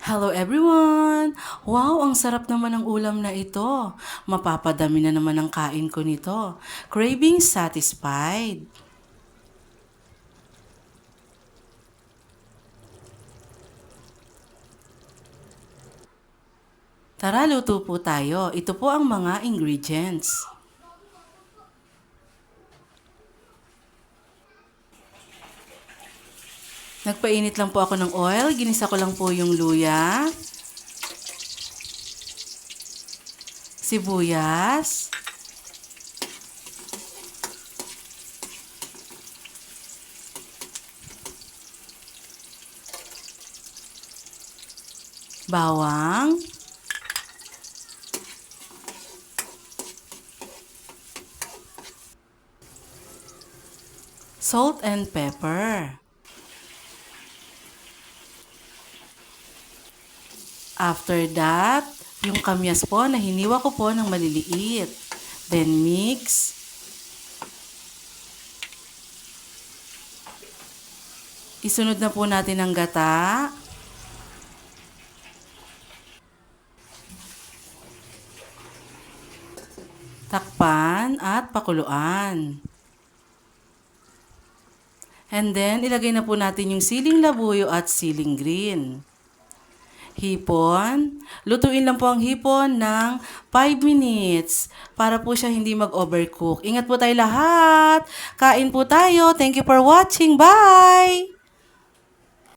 Hello everyone! Wow, ang sarap naman ng ulam na ito. Mapapadami na naman ang kain ko nito. Craving satisfied. Tara, luto po tayo. Ito po ang mga ingredients. Nagpainit lang po ako ng oil. Ginisa ko lang po yung luya, sibuyas, bawang, salt and pepper. After that, yung kamyas po na hiniwa ko po ng maliliit. Then mix. Isunod na po natin ang gata. Takpan at pakuluan. And then, ilagay na po natin yung siling labuyo at siling green. Hipon. Lutuin lang po ang hipon ng 5 minutes para po siya hindi mag-overcook. Ingat po tayo lahat. Kain po tayo. Thank you for watching. Bye!